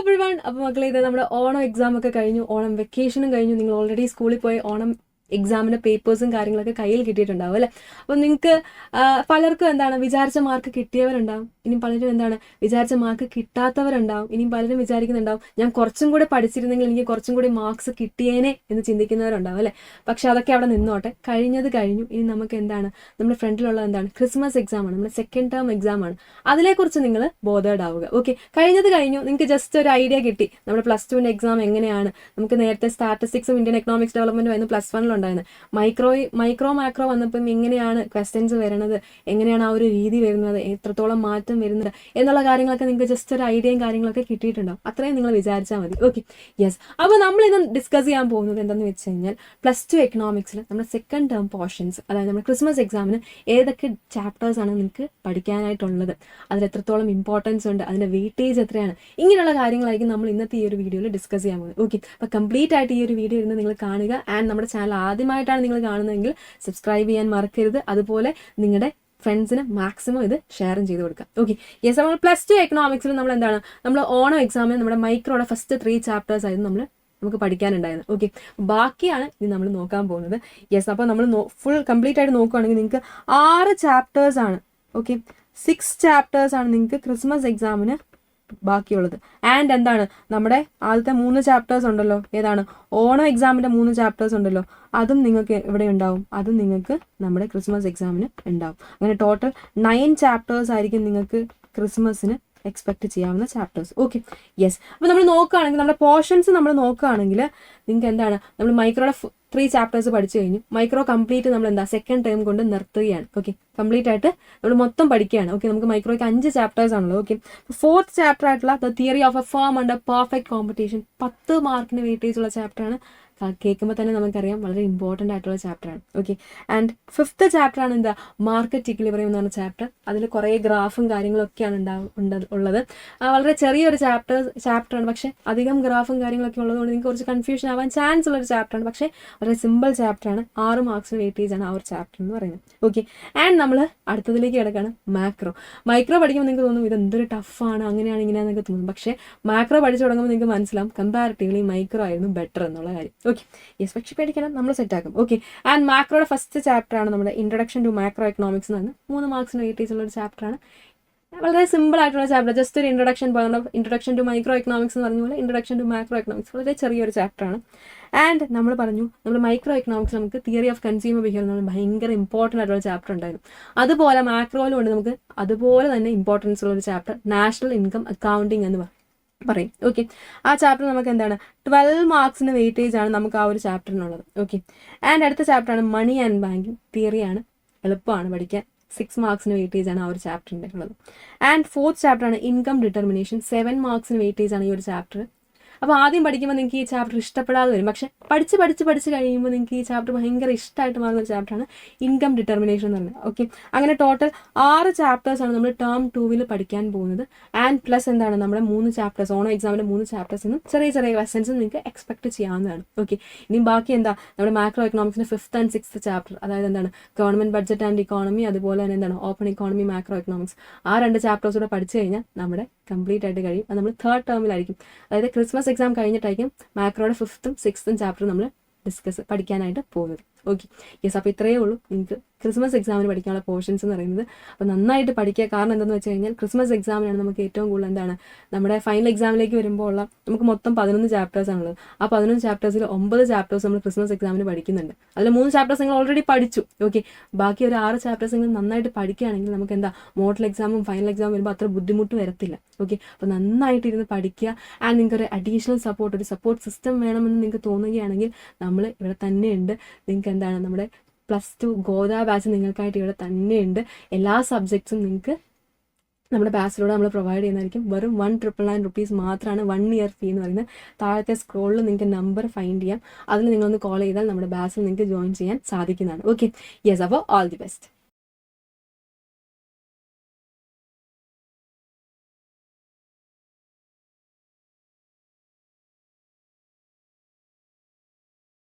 Everyone. അപ്പോൾ മക്കളെ, ഇത് നമ്മുടെ ഓണം എക്സാം ഒക്കെ കഴിഞ്ഞു, ഓണം വെക്കേഷനും കഴിഞ്ഞു. നിങ്ങൾ ഓൾറെഡി സ്കൂളിൽ പോയി ഓണം എക്സാമിൻ്റെ പേപ്പേഴ്സും കാര്യങ്ങളൊക്കെ കയ്യിൽ കിട്ടിയിട്ടുണ്ടാവും അല്ലേ. അപ്പോൾ നിങ്ങൾക്ക് പലർക്കും എന്താണ് വിചാരിച്ച മാർക്ക് കിട്ടിയവരുണ്ടാവും, ഇനി പലരും എന്താണ് വിചാരിച്ച മാർക്ക് കിട്ടാത്തവരുണ്ടാവും. ഇനിയും പലരും വിചാരിക്കുന്നുണ്ടാവും ഞാൻ കുറച്ചും കൂടെ പഠിച്ചിരുന്നെങ്കിൽ എനിക്ക് കുറച്ചും കൂടി മാർക്സ് കിട്ടിയേനെ എന്ന് ചിന്തിക്കുന്നവരുണ്ടാവും അല്ലേ. പക്ഷെ അതൊക്കെ അവിടെ നിന്നോട്ടെ, കഴിഞ്ഞത് കഴിഞ്ഞു. ഇനി നമുക്ക് എന്താണ് നമ്മുടെ ഫ്രണ്ടിലുള്ള എന്താണ് ക്രിസ്മസ് എക്സാമാണ്, നമ്മുടെ സെക്കൻഡ് ടേം എക്സാമാണ്. അതിനെക്കുറിച്ച് നിങ്ങൾ ബോധേഡ് ആവുക. ഓക്കെ, കഴിഞ്ഞത് കഴിഞ്ഞു. നിങ്ങൾക്ക് ജസ്റ്റ് ഒരു ഐഡിയ കിട്ടി നമ്മുടെ പ്ലസ് ടുവിൻ്റെ എക്സാം എങ്ങനെയാണ്. നമുക്ക് നേരത്തെ സ്റ്റാറ്റിസ്റ്റിക്സും ഇന്ത്യൻ എക്കണോമിക്സ് ഡെവലപ്മെൻറ്റും ആയിരുന്നു പ്ലസ് വണ്ണിലുണ്ടായിരുന്നത്. മൈക്രോ മാക്രോ വന്നപ്പം എങ്ങനെയാണ് ക്വസ്റ്റ്യൻസ് വരുന്നത്, എങ്ങനെയാണ് ആ ഒരു രീതി വരുന്നത്, എത്രത്തോളം മാറ്റം വരുന്നത് എന്നുള്ള കാര്യങ്ങളൊക്കെ നിങ്ങൾക്ക് ജസ്റ്റ് ഒരു ഐഡിയയും കാര്യങ്ങളൊക്കെ കിട്ടിയിട്ടുണ്ടാവും. അത്രയും നിങ്ങൾ വിചാരിച്ചാൽ മതി. Okay, yes. അപ്പോൾ നമ്മൾ ഇന്ന് ഡിസ്കസ് ചെയ്യാൻ പോകുന്നത് എന്താണെന്ന് വെച്ച് കഴിഞ്ഞാൽ പ്ലസ് ടു എക്കണോമിക്സിൽ നമ്മുടെ സെക്കൻഡ് ടേം പോർഷൻസ്, അതായത് നമ്മുടെ ക്രിസ്മസ് എക്സാമിന് ഏതൊക്കെ ചാപ്റ്റേഴ്സ് ആണ് നിങ്ങൾക്ക് പഠിക്കാനായിട്ടുള്ളത്, അതിൽ എത്രത്തോളം ഇമ്പോർട്ടൻസ് ഉണ്ട്, അതിൻ്റെ വെയിറ്റേജ് എത്രയാണ്, ഇങ്ങനെയുള്ള കാര്യങ്ങളായിരിക്കും നമ്മൾ ഇന്നത്തെ ഈ ഒരു വീഡിയോയിൽ ഡിസ്കസ് ചെയ്യാൻ പോകുന്നത്. ഓക്കെ, അപ്പോൾ കംപ്ലീറ്റ് ആയിട്ട് ഈ ഒരു വീഡിയോ ഇരുന്ന് നിങ്ങൾ കാണുക. ആൻഡ് നമ്മുടെ ചാനൽ ആദ്യമായിട്ടാണ് നിങ്ങൾ കാണുന്നതെങ്കിൽ സബ്സ്ക്രൈബ് ചെയ്യാൻ മറക്കരുത്. അതുപോലെ നിങ്ങളുടെ ഫ്രണ്ട്സിന് മാക്സിമം ഇത് ഷെയറും ചെയ്ത് കൊടുക്കാം. Okay, yes. നമ്മൾ പ്ലസ് ടു എക്കണോമിക്സിൽ നമ്മൾ എന്താണ് നമ്മൾ ഓണം എക്സാമിന് നമ്മുടെ മൈക്രോയുടെ ഫസ്റ്റ് 3 ചാപ്റ്റേഴ്സ് ആയിരുന്നു നമുക്ക് പഠിക്കാനുണ്ടായിരുന്നു. ഓക്കെ, ബാക്കിയാണ് ഇനി നമ്മൾ നോക്കാൻ പോകുന്നത്. യെസ്, അപ്പോൾ നമ്മൾ ഫുൾ കംപ്ലീറ്റ് ആയിട്ട് നോക്കുകയാണെങ്കിൽ നിങ്ങൾക്ക് 6 ചാപ്റ്റേഴ്സ് ആണ്. ഓക്കെ, 6 ചാപ്റ്റേഴ്സ് ആണ് നിങ്ങൾക്ക് ക്രിസ്മസ് എക്സാമിന് ബാക്കിയുള്ളത്. ആൻഡ് എന്താണ് നമ്മുടെ ആദ്യത്തെ 3 ചാപ്റ്റേഴ്സ് ഉണ്ടല്ലോ, ഏതാണ് ഓണം എക്സാമിൻ്റെ 3 ചാപ്റ്റേഴ്സ് ഉണ്ടല്ലോ, അതും നിങ്ങൾക്ക് ഇവിടെ ഉണ്ടാവും. അതും നിങ്ങൾക്ക് നമ്മുടെ ക്രിസ്മസ് എക്സാമിന് ഉണ്ടാവും. അങ്ങനെ ടോട്ടൽ 9 ചാപ്റ്റേഴ്സ് ആയിരിക്കും നിങ്ങൾക്ക് ക്രിസ്മസിന് എക്സ്പെക്ട് ചെയ്യാവുന്ന ചാപ്റ്റേഴ്സ്. Okay, yes. അപ്പോൾ നമ്മൾ നോക്കുകയാണെങ്കിൽ നമ്മുടെ പോർഷൻസ് നമ്മൾ നോക്കുകയാണെങ്കിൽ നിങ്ങൾക്ക് എന്താണ് നമ്മൾ മൈക്രോയുടെ 3 ചാപ്റ്റേഴ്സ് പഠിച്ചു കഴിഞ്ഞു. മൈക്രോ കംപ്ലീറ്റ് നമ്മൾ എന്താ സെക്കൻഡ് ടേം കൊണ്ട് നിർത്തുകയാണ്. ഓക്കെ, കംപ്ലീറ്റ് ആയിട്ട് നമ്മൾ മൊത്തം പഠിക്കുകയാണ്. ഓക്കെ, നമുക്ക് മൈക്രോയ്ക്ക് 5 ചാപ്റ്റേഴ്സ് ആണല്ലോ. ഓക്കെ, 4th ചാപ്റ്റർ ആയിട്ടുള്ള the theory of A firm under perfect competition 10 മാർക്കിന് വെയിറ്റേജ് ഉള്ള ചാപ്റ്ററാണ്. കേൾക്കുമ്പോൾ തന്നെ നമുക്കറിയാം വളരെ ഇമ്പോർട്ടൻ്റ് ആയിട്ടുള്ള ചാപ്റ്ററാണ്. ഓക്കെ, ആൻഡ് 5th ചാപ്റ്ററാണ് എന്താ മാർക്കറ്റ് ഇക്വിലിബ്രിയം എന്ന് പറഞ്ഞ ചാപ്റ്റർ. അതിൽ കുറേ ഗ്രാഫും കാര്യങ്ങളൊക്കെയാണ് ഉള്ളത്. വളരെ ചെറിയൊരു ചാപ്റ്ററാണ്, പക്ഷേ അധികം ഗ്രാഫും കാര്യങ്ങളൊക്കെ ഉള്ളതുകൊണ്ട് നിങ്ങൾക്ക് കുറച്ച് കൺഫ്യൂഷൻ ആവാൻ ചാൻസ് ഉള്ളൊരു ചാപ്റ്ററാണ്. പക്ഷേ വളരെ സിമ്പിൾ ചാപ്റ്ററാണ്. 6 മാർക്സിന് വെയിറ്റേജ് ആണ് ആ ഒരു ചാപ്റ്റർ എന്ന് പറയുന്നത്. ഓക്കെ, ആൻഡ് നമ്മൾ അടുത്തതിലേക്ക് കിടക്കുകയാണ് മൈക്രോ പഠിക്കുമ്പോൾ നിങ്ങൾക്ക് തോന്നും ഇത് എന്തൊരു ടഫാണ്, അങ്ങനെയാണ് ഇങ്ങനെയാണെന്നൊക്കെ തോന്നും. പക്ഷേ മാക്രോ പഠിച്ചു തുടങ്ങുമ്പോൾ നിങ്ങൾക്ക് മനസ്സിലാവും കമ്പാരിറ്റീവ്ലി മൈക്രോ ആയിരുന്നു ബെറ്റർ എന്നുള്ള കാര്യം. Okay, yes. പക്ഷേ പേടിക്കണം, നമ്മൾ സെറ്റാക്കും. ഓക്കെ, ആൻഡ് മാക്രോയുടെ ഫസ്റ്റ് ചാപ്റ്ററാണ് നമ്മുടെ ഇൻട്രൊഡക്ഷൻ ടു മാക്രോ എക്കണോമിക്സ് എന്ന് പറഞ്ഞാൽ 3 മാർക്സിന് വെയിറ്റേജ് ഉള്ള ഒരു ചാപ്റ്ററാണ്. വളരെ സിമ്പിൾ ആയിട്ടുള്ള ചാപ്റ്റർ, ജസ്റ്റ് ഒരു ഇൻട്രൊഡക്ഷൻ പോലെ. നമ്മുടെ ഇൻട്രൊഡക്ഷൻ ടു മൈക്രോ എക്കണോമിക്സ് എന്ന് പറഞ്ഞ പോലെ ഇൻട്രൊഡക്ഷൻ ടു മാക്രോ എക്കണോമിക്സ് വളരെ ചെറിയൊരു ചാപ്റ്ററാണ്. ആൻഡ് നമ്മൾ പറഞ്ഞു നമ്മൾ മൈക്രോ എക്കണോമിക്സ് നമുക്ക് തിയറി ഓഫ് കൺസ്യൂമർ ബിഹേവിയർ എന്ന് പറഞ്ഞാൽ ഭയങ്കര ഇമ്പോർട്ടൻ്റ് ആയിട്ടുള്ള ചാപ്റ്റർ ഉണ്ടായിരുന്നു. അതുപോലെ മാക്രോയിലും ഉണ്ട് നമുക്ക് അതുപോലെ തന്നെ ഇമ്പോർട്ടൻസ് ഉള്ള ഒരു ചാപ്റ്റർ നാഷണൽ ഇൻകം അക്കൗണ്ടിങ് എന്ന് പറയും. ഓക്കെ, ആ ചാപ്റ്റർ നമുക്ക് എന്താണ് 12 മാർക്സിന് വെയിറ്റേജ് ആണ് നമുക്ക് ആ ഒരു ചാപ്റ്ററിനുള്ളത്. ഓക്കെ, ആൻഡ് അടുത്ത ചാപ്റ്ററാണ് മണി ആൻഡ് ബാങ്കിങ് തിയറിയാണ്, എളുപ്പമാണ് പഠിക്കാൻ. 6 മാർക്സിന് വെയിറ്റേജ് ആണ് ആ ഒരു ചാപ്റ്ററിൻ്റെ ഉള്ളത്. ആൻഡ് 4th ചാപ്റ്ററാണ് ഇൻകം ഡിറ്റർമിനേഷൻ. 7 മാർക്സിന് വെയിറ്റേജ് ആണ് ഈ ഒരു ചാപ്റ്റർ. അപ്പോൾ ആദ്യം പഠിക്കുമ്പോൾ നിങ്ങൾക്ക് ഈ ചാപ്റ്റർ ഇഷ്ടപ്പെടാതെ വരും, പക്ഷേ പഠിച്ച് കഴിയുമ്പോൾ നിങ്ങൾക്ക് ഈ ചാപ്റ്റർ ഭയങ്കര ഇഷ്ടമായിട്ട് മാറുന്ന ഒരു ചാപ്റ്ററാണ് ഇൻകം ഡിറ്റർമിനേഷൻ എന്ന് പറയുന്നത്. ഓക്കെ, അങ്ങനെ ടോട്ടൽ 6 ചാപ്റ്റേഴ്സാണ് നമ്മൾ ടേം 2-ൽ പഠിക്കാൻ പോകുന്നത്. ആൻഡ് പ്ലസ് എന്താണ് നമ്മുടെ 3 ചാപ്റ്റേഴ്സ് ഓണം എക്സാമിൻ്റെ 3 ചാപ്റ്റേഴ്സിൽ നിന്നും ചെറിയ ക്വസ്റ്റൻസ് നിങ്ങൾക്ക് എക്സ്പെക്ട് ചെയ്യാവുന്നതാണ്. ഓക്കെ, ഇനി ബാക്കി എന്താ നമ്മുടെ macro എക്കണോമിക്സിൻ്റെ 5th and 6th chapter, അതായത് എന്താണ് ഗവൺമെൻറ് ബഡ്ജറ്റ് ആൻഡ് ഇക്കോണമി, അതുപോലെ തന്നെ എന്താണ് ഓപ്പൺ ഇക്കോണമി മാക്രോ എക്കണോമിക്സ്. ആ 2 ചാപ്റ്റേഴ്സ് കൂടെ പഠിച്ചു കഴിഞ്ഞാൽ നമ്മുടെ കംപ്ലീറ്റ് ആയിട്ട് കഴിയും. അത് നമ്മൾ 3rd ടേമിലായിരിക്കും, അതായത് ക്രിസ്മസ് എക്സാം കഴിഞ്ഞിട്ടായിരിക്കും മാക്രോയുടെ 5th ഉം 6th ചാപ്റ്റർ നമ്മൾ പഠിക്കാനായിട്ട് പോകുന്നത്. Okay, yes. അപ്പോൾ ഇത്രയേ ഉള്ളൂ നിങ്ങൾക്ക് ക്രിസ്മസ് എക്സാമിന് പഠിക്കാനുള്ള പോർഷൻസ് എന്ന് പറയുന്നത്. അപ്പോൾ നന്നായിട്ട് പഠിക്കുക. കാരണം എന്താണെന്ന് വെച്ച് കഴിഞ്ഞാൽ ക്രിസ്മസ് എക്സാമിനാണ് നമുക്ക് ഏറ്റവും കൂടുതൽ എന്താണ് നമ്മുടെ ഫൈനൽ എക്സാമിലേക്ക് വരുമ്പോൾ ഉള്ള നമുക്ക് മൊത്തം 11 ചാപ്റ്റേഴ്സ് ആണുള്ളത്. ആ 11 ചാപ്റ്റേഴ്സിൽ 9 ചാപ്റ്റേഴ്സ് നമ്മൾ ക്രിസ്മസ് എക്സാമിന് പഠിക്കുന്നുണ്ട്. അതിൽ 3 ചാപ്റ്റേഴ്സ് നിങ്ങൾ ഓൾറെഡി പഠിച്ചു. ഓക്കെ, ബാക്കി ഒരു 6 ചാപ്റ്റേഴ്സ് നിങ്ങൾ നന്നായിട്ട് പഠിക്കുകയാണെങ്കിൽ നമുക്ക് എന്താ മോഡൽ എക്സാമും ഫൈനൽ എക്സാമും വരുമ്പോൾ അത്ര ബുദ്ധിമുട്ട് വരത്തില്ല. ഓക്കെ, അപ്പോൾ നന്നായിട്ട് ഇരുന്ന് പഠിക്കുക. ആൻഡ് നിങ്ങൾക്ക് ഒരു അഡീഷണൽ സപ്പോർട്ട്, ഒരു സപ്പോർട്ട് സിസ്റ്റം വേണമെന്ന് നിങ്ങൾക്ക് തോന്നുകയാണെങ്കിൽ നമ്മൾ ഇവിടെ തന്നെയുണ്ട്. നിങ്ങൾക്ക് എന്താണ് നമ്മുടെ പ്ലസ് 2 ഗോദ ബാച്ച് നിങ്ങൾക്കായിട്ട് ഇവിടെ തന്നെയുണ്ട്. എല്ലാ സബ്ജക്ട്സും നിങ്ങൾക്ക് നമ്മുടെ ബാച്ചിലൂടെ നമ്മൾ പ്രൊവൈഡ് ചെയ്യുന്നതായിരിക്കും. വെറും 1,999 rupees മാത്രമാണ് 1 year ഫീ എന്ന് പറയുന്നത്. താഴത്തെ സ്ക്രോളിൽ നിങ്ങൾക്ക് നമ്പർ ഫൈൻഡ് ചെയ്യാം, അതിൽ നിങ്ങളൊന്ന് കോൾ ചെയ്താൽ നമ്മുടെ ബാച്ചിൽ നിങ്ങൾക്ക് ജോയിൻ ചെയ്യാൻ സാധിക്കുന്നതാണ്. Okay, yes. അപ്പോൾ ഓൾ ദി ബെസ്റ്റ്.